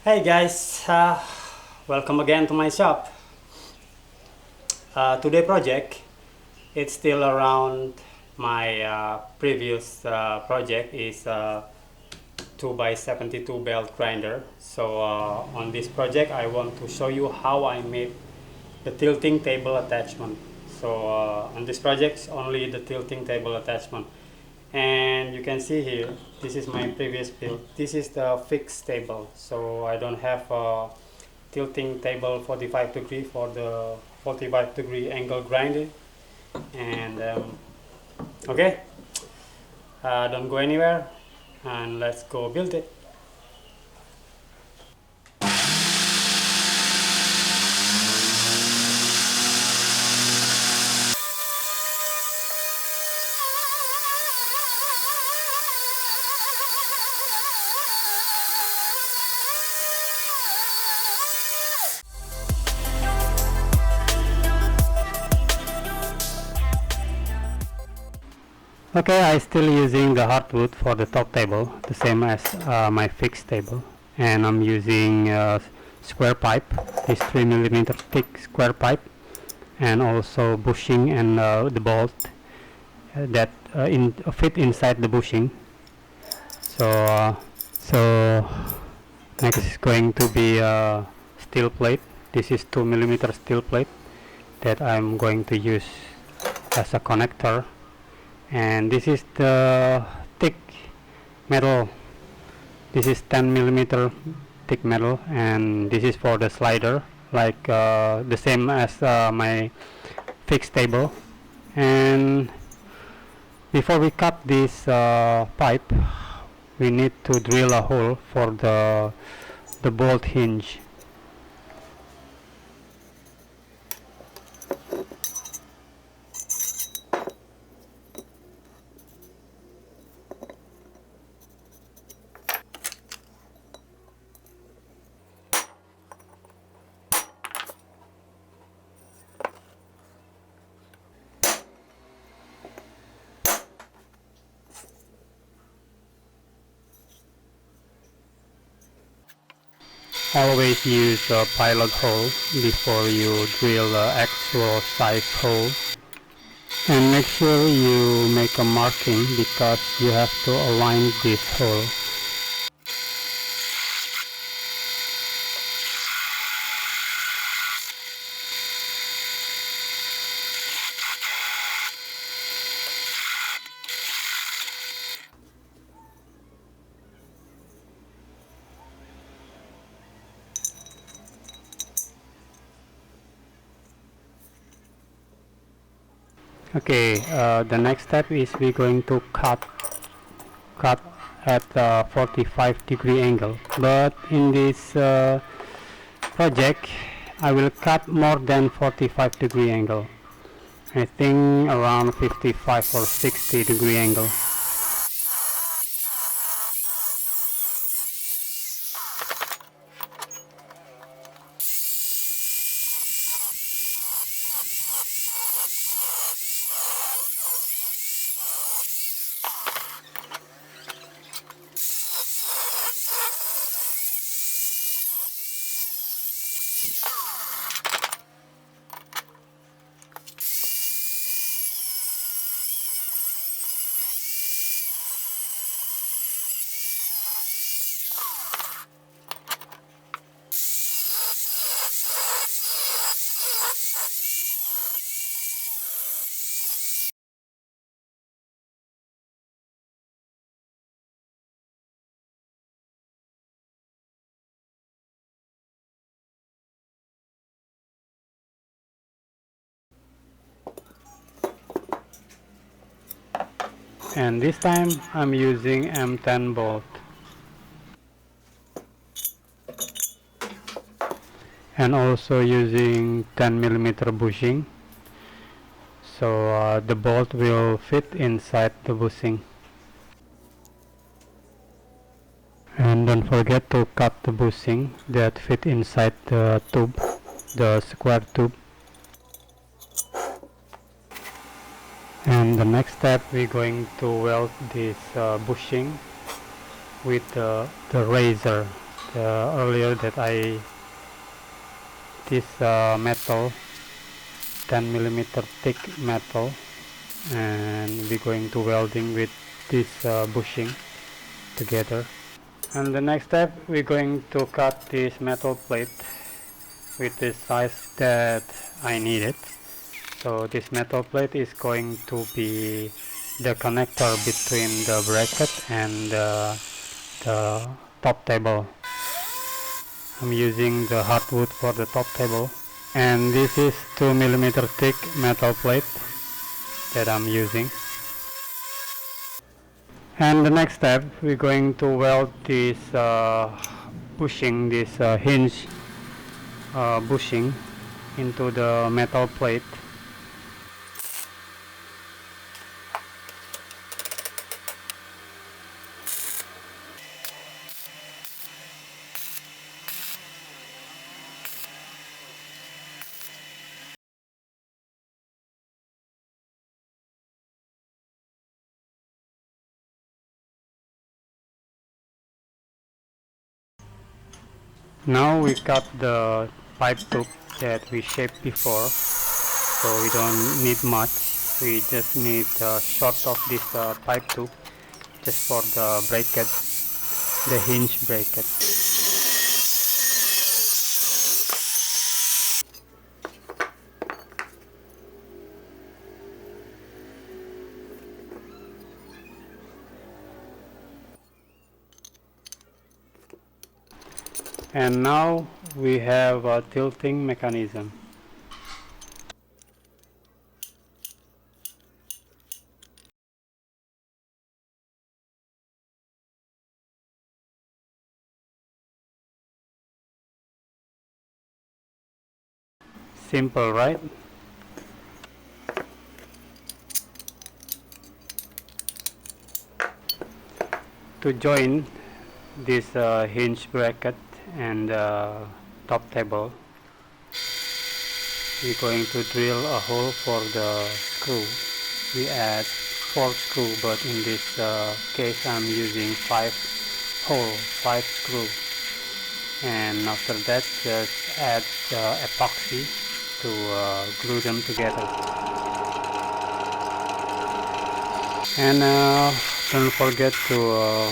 Hey guys, welcome again to my shop. Today project, it's still around my previous project is 2x72 belt grinder. So on this project I want to show you how I made the tilting table attachment. So on this project only the tilting table attachment, and you can see here this is my previous build. This is the fixed table, so I don't have a tilting table 45 degree for the 45-degree angle grinding. And okay, don't go anywhere and let's go build it. Okay, I still using the hardwood for the top table, the same as my fixed table, and I'm using square pipe, this 3mm thick square pipe, and also bushing and the bolt that fit inside the bushing. So next is going to be a steel plate. This is 2mm steel plate that I'm going to use as a connector, and this is the thick metal. This is 10mm thick metal, and this is for the slider, like the same as my fixed table. And before we cut this pipe, we need to drill a hole for the bolt hinge. Always use a pilot hole before you drill the actual size hole, and make sure you make a marking because you have to align this hole. Okay, the next step is we're going to cut at a 45-degree angle, but in this project I will cut more than 45-degree angle. I think around 55 or 60-degree angle. And this time I'm using M10 bolt, and also using 10mm bushing, so the bolt will fit inside the bushing. And don't forget to cut the bushing that fit inside the tube, the square tube. And the next step, we're going to weld this bushing with the razor, earlier that this metal 10 millimeter thick metal, and we're going to welding with this bushing together. And the next step, we're going to cut this metal plate with the size that I needed. So this metal plate is going to be the connector between the bracket and the top table. I'm using the hardwood for the top table, and this is 2 millimeter thick metal plate that I'm using. And the next step, we're going to weld this bushing, this hinge bushing into the metal plate. Now we cut the pipe tube that we shaped before, so we don't need much. We just need short of this pipe tube just for the bracket, the hinge bracket. And now we have a tilting mechanism. Simple, right? To join this hinge bracket and top table, we're going to drill a hole for the screw. We add 4 screw, but in this case I'm using 5 screw. And after that, just add epoxy to glue them together. And don't forget to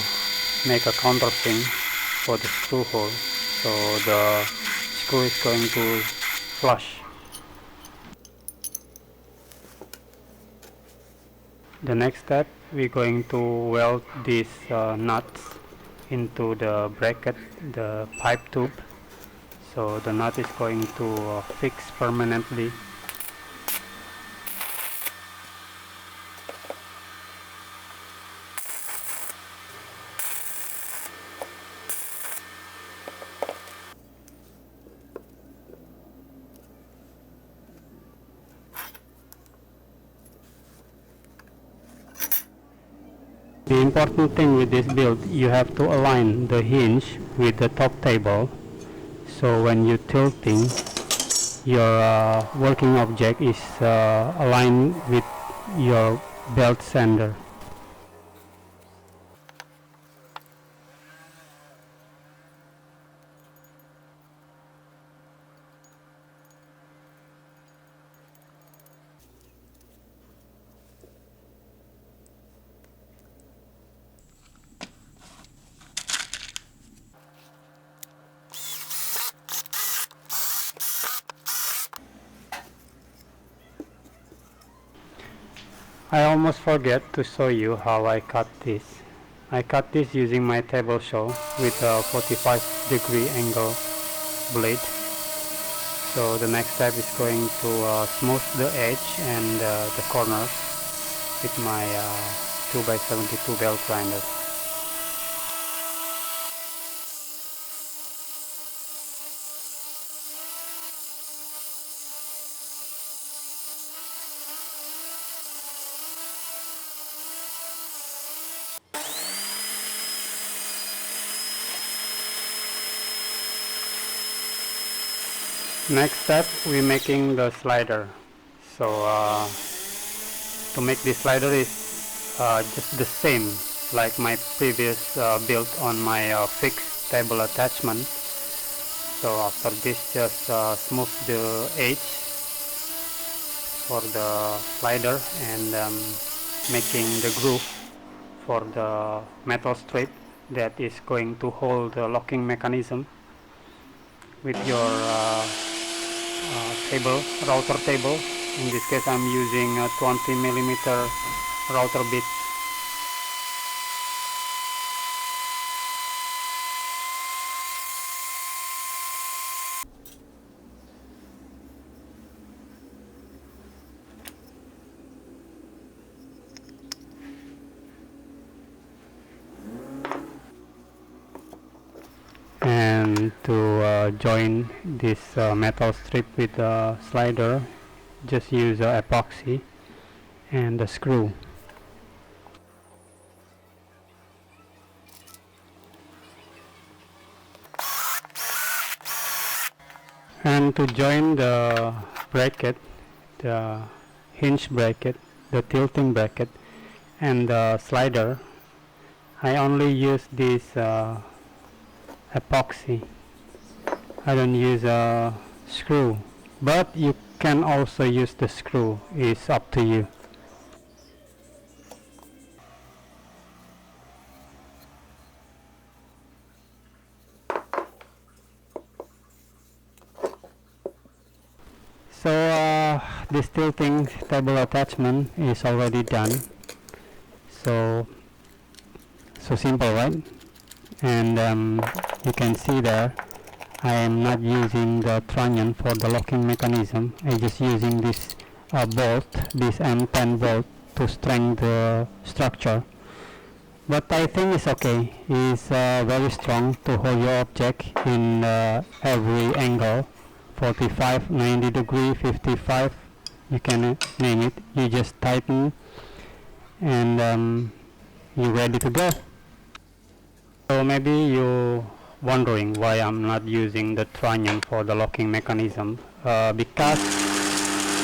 make a countersink for the screw hole, so the screw is going to flush. The next step, we're going to weld these nuts into the bracket, the pipe tube, so the nut is going to fix permanently. The important thing with this build, you have to align the hinge with the top table, so when you're tilting, your working object is aligned with your belt sander. I almost forget to show you how I cut this. I cut this using my table saw with a 45-degree angle blade. So the next step is going to smooth the edge and the corners with my 2x72 belt grinder. Next step, we're making the slider. So to make this slider is just the same like my previous build on my fixed table attachment. So after this, just smooth the edge for the slider and making the groove for the metal strip that is going to hold the locking mechanism with your table, router table. In this case I'm using a 20mm router bit. And to join this metal strip with the slider, just use epoxy and a screw. And to join the bracket, the hinge bracket, the tilting bracket, and the slider, I only use this epoxy. I don't use a screw, but you can also use the screw. It's up to you. So this tilting table attachment is already done. So simple, right? And you can see there I am not using the trunnion for the locking mechanism. I'm just using this bolt, this M10 bolt, to strengthen the structure. But I think it's okay. It's very strong to hold your object in every angle. 45, 90 degree, 55, you can name it. You just tighten and you're ready to go. So maybe you wondering why I'm not using the trunnion for the locking mechanism, because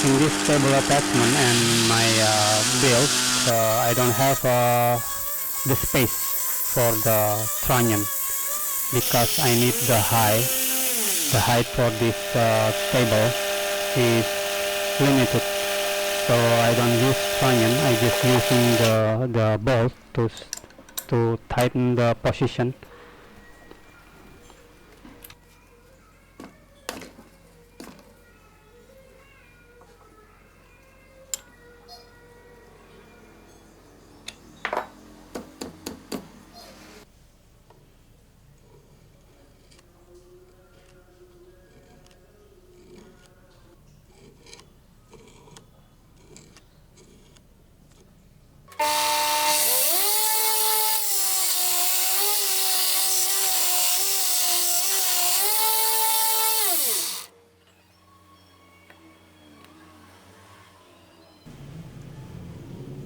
in this table attachment and my build, I don't have the space for the trunnion, because I need the height for this table is limited, so I don't use trunnion. I just using the bolt to tighten the position.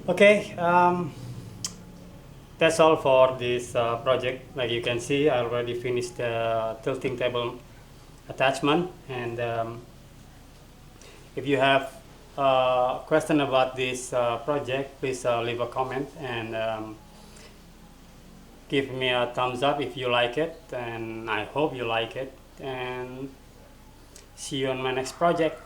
Okay, that's all for this project. Like you can see, I already finished the tilting table attachment, and if you have a question about this project, please leave a comment and give me a thumbs up if you like it, and I hope you like it, and see you on my next project.